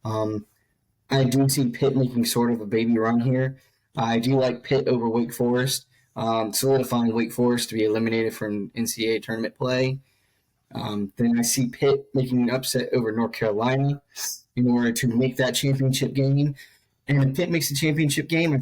I do see Pitt making sort of a baby run here. I do like Pitt over Wake Forest, solidifying Wake Forest to be eliminated from NCAA tournament play. Then I see Pitt making an upset over North Carolina in order to make that championship game. And if Pitt makes the championship game,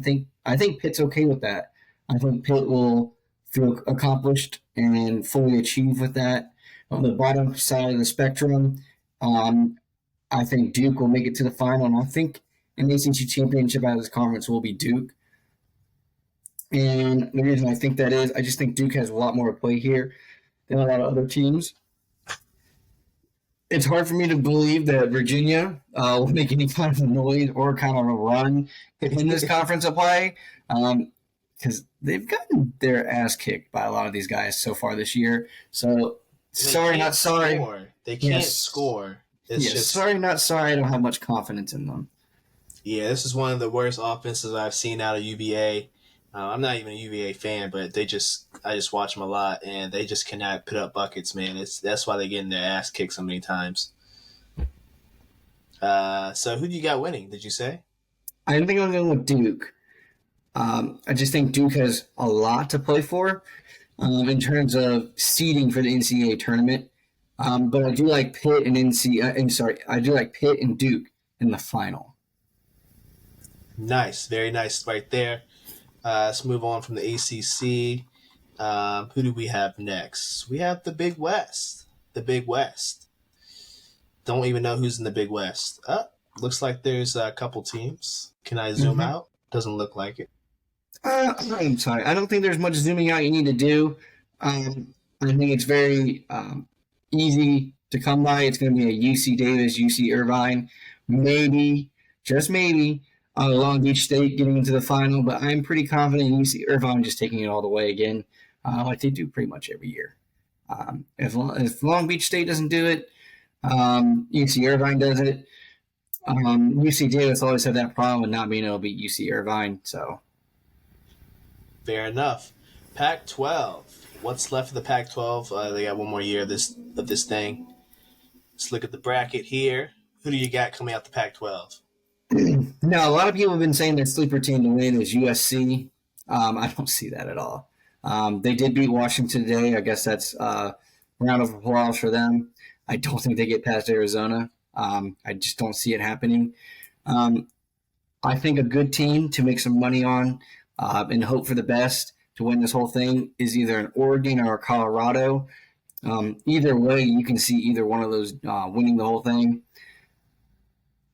I think Pitt's okay with that. I think Pitt will feel accomplished and fully achieve with that. On the bottom side of the spectrum, I think Duke will make it to the final, and I think an ACC championship out of this conference will be Duke. And the reason I think that is, I just think Duke has a lot more to play here than a lot of other teams. It's hard for me to believe that Virginia will make any kind of noise or kind of a run in this conference of play. because they've gotten their ass kicked by a lot of these guys so far this year. So sorry, not sorry. Score. They can't score. It's just sorry, not sorry. I don't have much confidence in them. Yeah, this is one of the worst offenses I've seen out of UVA. I'm not even a UVA fan, but I just watch them a lot, and they just cannot put up buckets, man. That's why they're getting their ass kicked so many times. So who do you got winning? Did you say? I think I'm going with Duke. I just think Duke has a lot to play for in terms of seeding for the NCAA tournament. But I do like Pitt and I do like Pitt and Duke in the final. Nice, very nice, right there. Let's move on from the ACC. Who do we have next? We have the Big West. The Big West. Don't even know who's in the Big West. Looks like there's a couple teams. Can I zoom out? Doesn't look like it. I'm sorry. I don't think there's much zooming out you need to do. I think it's very easy to come by. It's going to be a UC Davis, UC Irvine, maybe, just maybe, Long Beach State getting into the final. But I'm pretty confident in UC Irvine just taking it all the way again, like they do pretty much every year. If Long Beach State doesn't do it, UC Irvine does it. UC Davis always had that problem with not being able to beat UC Irvine. So, fair enough. Pac-12. What's left of the Pac-12? They got one more year of this thing. Let's look at the bracket here. Who do you got coming out the Pac-12? Now, a lot of people have been saying their sleeper team to win is USC. I don't see that at all. They did beat Washington today. I guess that's a round of applause for them. I don't think they get past Arizona. I just don't see it happening. I think a good team to make some money on and hope for the best to win this whole thing is either an Oregon or a Colorado. Either way, you can see either one of those winning the whole thing.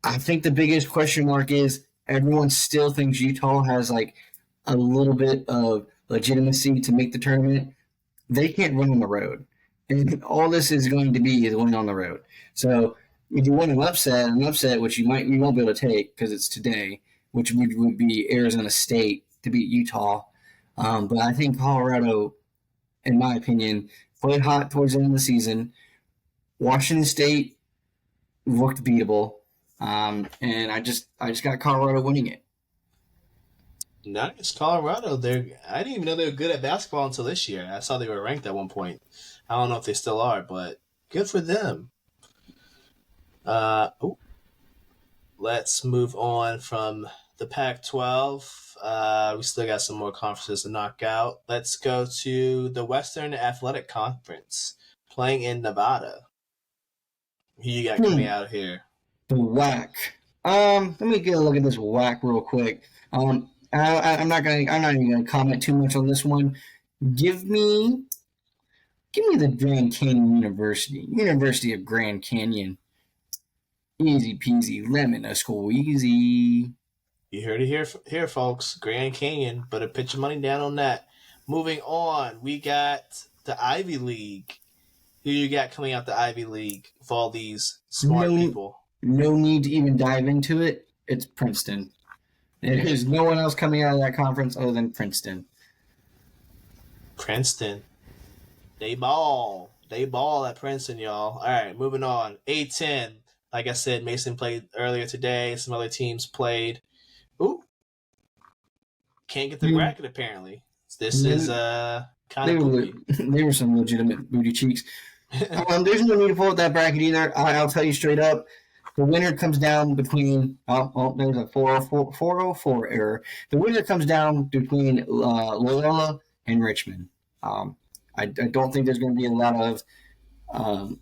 I think the biggest question mark is everyone still thinks Utah has like a little bit of legitimacy to make the tournament. They can't run on the road. And all this is going to be is winning on the road. So if you want an upset which you won't be able to take because it's today, which would be Arizona State to beat Utah. But I think Colorado, in my opinion, played hot towards the end of the season. Washington State looked beatable. And I just got Colorado winning it. Nice, Colorado. I didn't even know they were good at basketball until this year. I saw they were ranked at one point. I don't know if they still are, but good for them. Let's move on from the Pac-12. We still got some more conferences to knock out. Let's go to the Western Athletic Conference, playing in Nevada. Who you got coming out here? The WAC. Let me get a look at this WAC real quick. I'm not even gonna comment too much on this one. Give me the Grand Canyon University of Grand Canyon. Easy peasy, lemon squeezy. You heard it here, folks. Grand Canyon. Better put your money down on that. Moving on, we got the Ivy League. Who you got coming out the Ivy League for all these smart people? No need to even dive into it. It's Princeton. There's no one else coming out of that conference other than Princeton. Princeton. They ball. They ball at Princeton, y'all. All right, moving on. A-10. Like I said, Mason played earlier today. Some other teams played. Ooh. Can't get the bracket, apparently. This is kind of goofy. They were some legitimate booty cheeks. There's no need to pull up that bracket either. I'll tell you straight up. The winner comes down between there's a 404 error. The winner comes down between Loyola and Richmond. I don't think there's going to be a lot of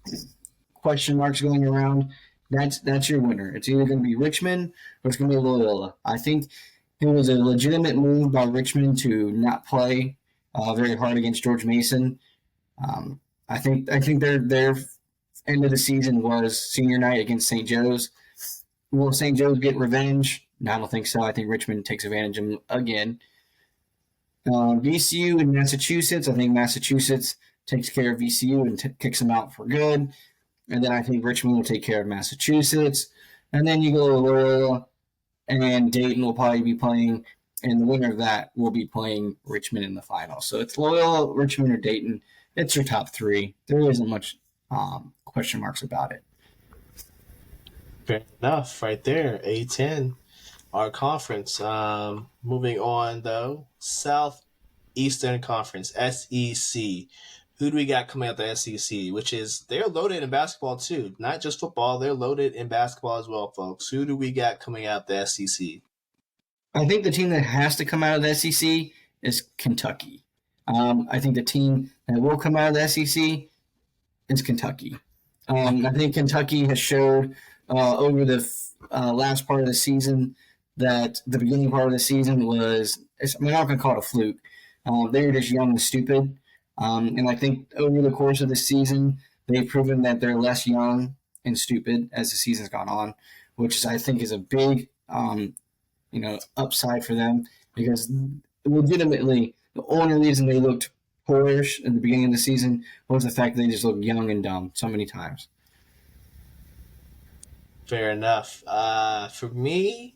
question marks going around. That's your winner. It's either going to be Richmond or it's going to be Loyola. I think it was a legitimate move by Richmond to not play very hard against George Mason. I think their end of the season was senior night against St. Joe's. Will St. Joe's get revenge? No, I don't think so. I think Richmond takes advantage of them again. VCU in Massachusetts. I think Massachusetts takes care of VCU and kicks them out for good. And then I think Richmond will take care of Massachusetts. And then you go to Loyola, and Dayton will probably be playing and the winner of that will be playing Richmond in the final. So it's Loyola, Richmond, or Dayton. It's your top three. There isn't much question marks about it. Fair enough, right there. A10, our conference. Moving on though, Southeastern Conference (SEC). Who do we got coming out the SEC? Which is they're loaded in basketball too, not just football. They're loaded in basketball as well, folks. Who do we got coming out the SEC? I think the team that has to come out of the SEC is Kentucky. I think the team that will come out of the SEC is Kentucky. I think Kentucky has showed over the last part of the season that the beginning part of the season was, I'm not going to call it a fluke. They were just young and stupid. And I think over the course of the season, they've proven that they're less young and stupid as the season's gone on, which I think is a big upside for them, because legitimately the only reason they looked poorish in the beginning of the season was the fact that they just looked young and dumb so many times. Fair enough. For me,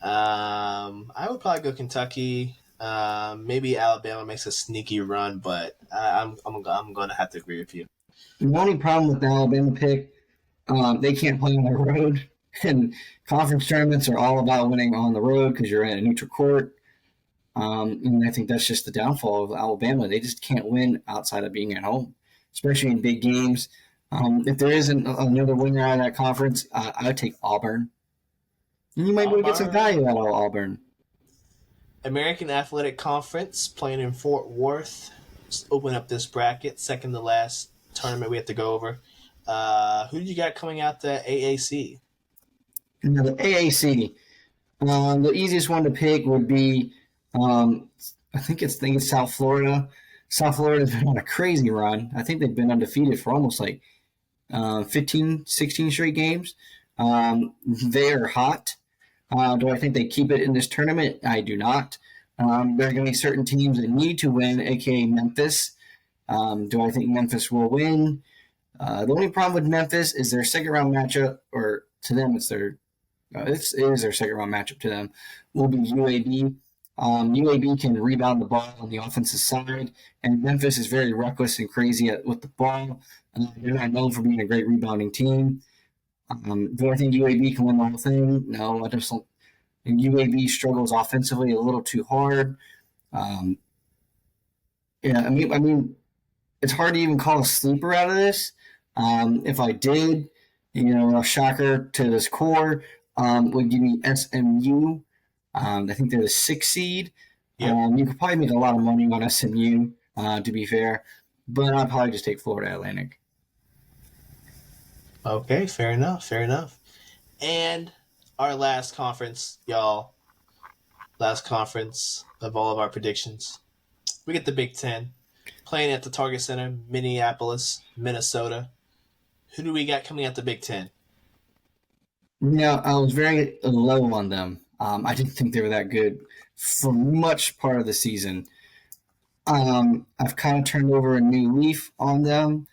I would probably go Kentucky. Maybe Alabama makes a sneaky run, but I'm going to have to agree with you. The only problem with the Alabama pick, they can't play on the road, and conference tournaments are all about winning on the road because you're in a neutral court. And I think that's just the downfall of Alabama. They just can't win outside of being at home, especially in big games. If there isn't another winner out of that conference, I would take Auburn. And you might be able to get some value out of Auburn. American Athletic Conference playing in Fort Worth. Just open up this bracket, second to last tournament we have to go over. Who do you got coming out the AAC? Now, the AAC, the easiest one to pick would be, I think it's South Florida. South Florida's been on a crazy run. I think they've been undefeated for almost 15, 16 straight games. They are hot. Do I think they keep it in this tournament? I do not. There are going to be certain teams that need to win, aka Memphis. Do I think Memphis will win? The only problem with Memphis is their second round matchup, or to them, it is their second round matchup to them, will be UAB. UAB can rebound the ball on the offensive side, and Memphis is very reckless and crazy with the ball. They're not known for being a great rebounding team. Do I think UAB can win the whole thing? No, I just don't. And UAB struggles offensively a little too hard. I mean, it's hard to even call a sleeper out of this. If I did, a shocker to this core would give me SMU. I think they're the 6th seed. Yep. You could probably make a lot of money on SMU, to be fair, but I'd probably just take Florida Atlantic. Okay, fair enough. And our last conference, y'all. Last conference of all of our predictions. We get the Big Ten playing at the Target Center, Minneapolis, Minnesota. Who do we got coming at the Big Ten? Yeah, I was very low on them. I didn't think they were that good for much part of the season. I've kind of turned over a new leaf on them.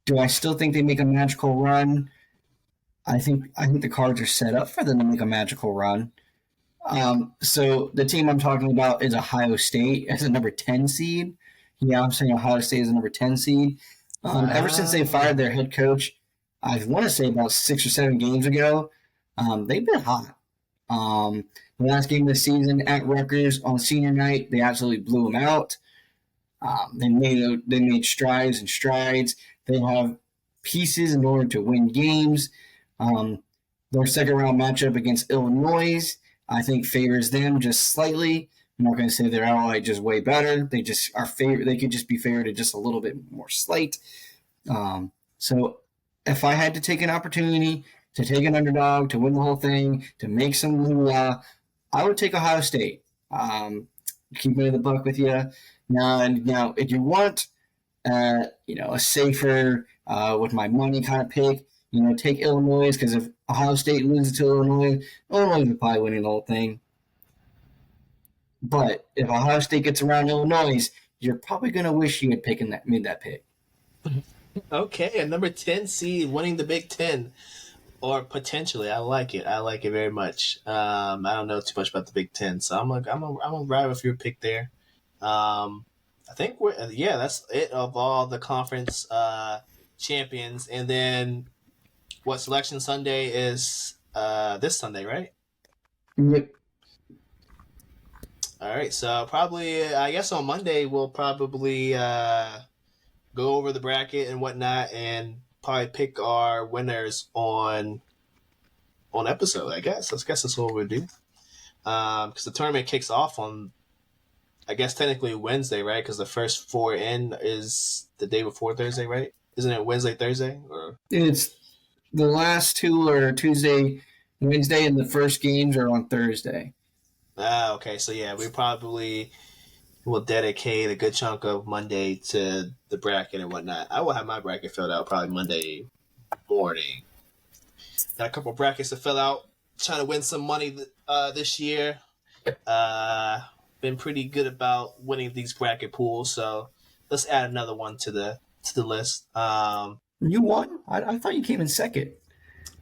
Do I still think they make a magical run? I think the cards are set up for them to make a magical run. So the team I'm talking about is Ohio State as a number 10 seed. Yeah, I'm saying Ohio State is a number 10 seed. Ever since they fired their head coach, I want to say about 6 or 7 games ago, they've been hot. The last game of the season at Rutgers on senior night, they absolutely blew them out. They made strides and strides. They have pieces in order to win games. Their second round matchup against Illinois, I think, favors them just slightly. I'm not going to say they're outright just way better. They just are favored. They could just be favored at just a little bit more slight. So if I had to take an opportunity to take an underdog, to win the whole thing, to make some moolah, I would take Ohio State. Keep it in the buck with you. Now, if you want, a safer, with my money kind of pick, take Illinois, because if Ohio State loses to Illinois is probably winning the whole thing. But if Ohio State gets around Illinois, you're probably going to wish you had made that pick. Okay, a number 10 seed winning the Big Ten Or potentially, I like it. I like it very much. I don't know too much about the Big Ten, so I'm gonna ride with your pick there. I think that's it of all the conference champions, and then what Selection Sunday is this Sunday, right? Yep. All right, so probably I guess on Monday we'll probably go over the bracket and whatnot, and probably pick our winners on episode. I guess that's what we'll do. Because the tournament kicks off on, I guess technically Wednesday, right? Because the first four in is the day before Thursday, right? Isn't it Wednesday, Thursday, or It's the last two are Tuesday, Wednesday, and the first games are on Thursday. Okay, so yeah, we probably will dedicate a good chunk of Monday to the bracket and whatnot. I will have my bracket filled out probably Monday morning. Got a couple brackets to fill out. Trying to win some money this year. Been pretty good about winning these bracket pools, so let's add another one to the list. You won? I thought you came in second.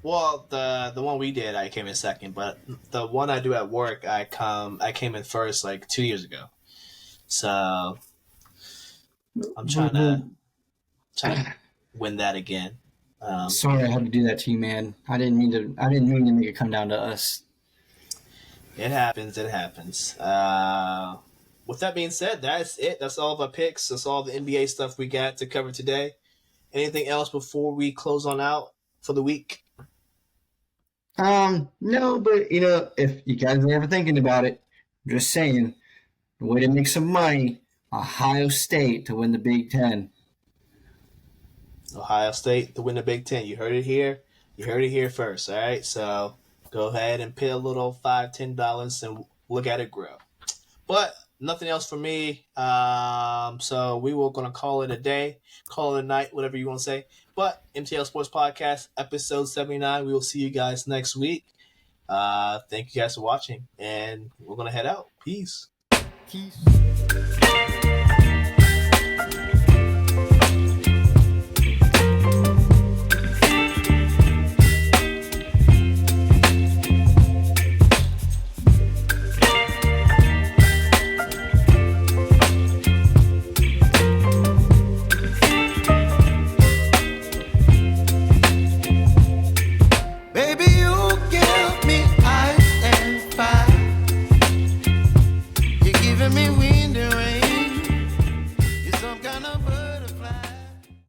Well, the one we did, I came in second, but the one I do at work, I came in first like 2 years ago. So I'm trying to win that again. Sorry, I had to do that to you, man. I didn't mean to make it come down to us. It happens. It happens. With that being said, that's it. That's all of our picks. That's all the NBA stuff we got to cover today. Anything else before we close on out for the week? No, but if you guys are ever thinking about it, I'm just saying, the way to make some money, Ohio State to win the Big Ten. Ohio State to win the Big Ten. You heard it here. You heard it here first. All right. So go ahead and pay a little $5, $10 and look at it grow. But nothing else for me. So we were going to call it a day, call it a night, whatever you want to say. But MTL Sports Podcast, episode 79. We will see you guys next week. Thank you guys for watching, and we're going to head out. Peace. Peace.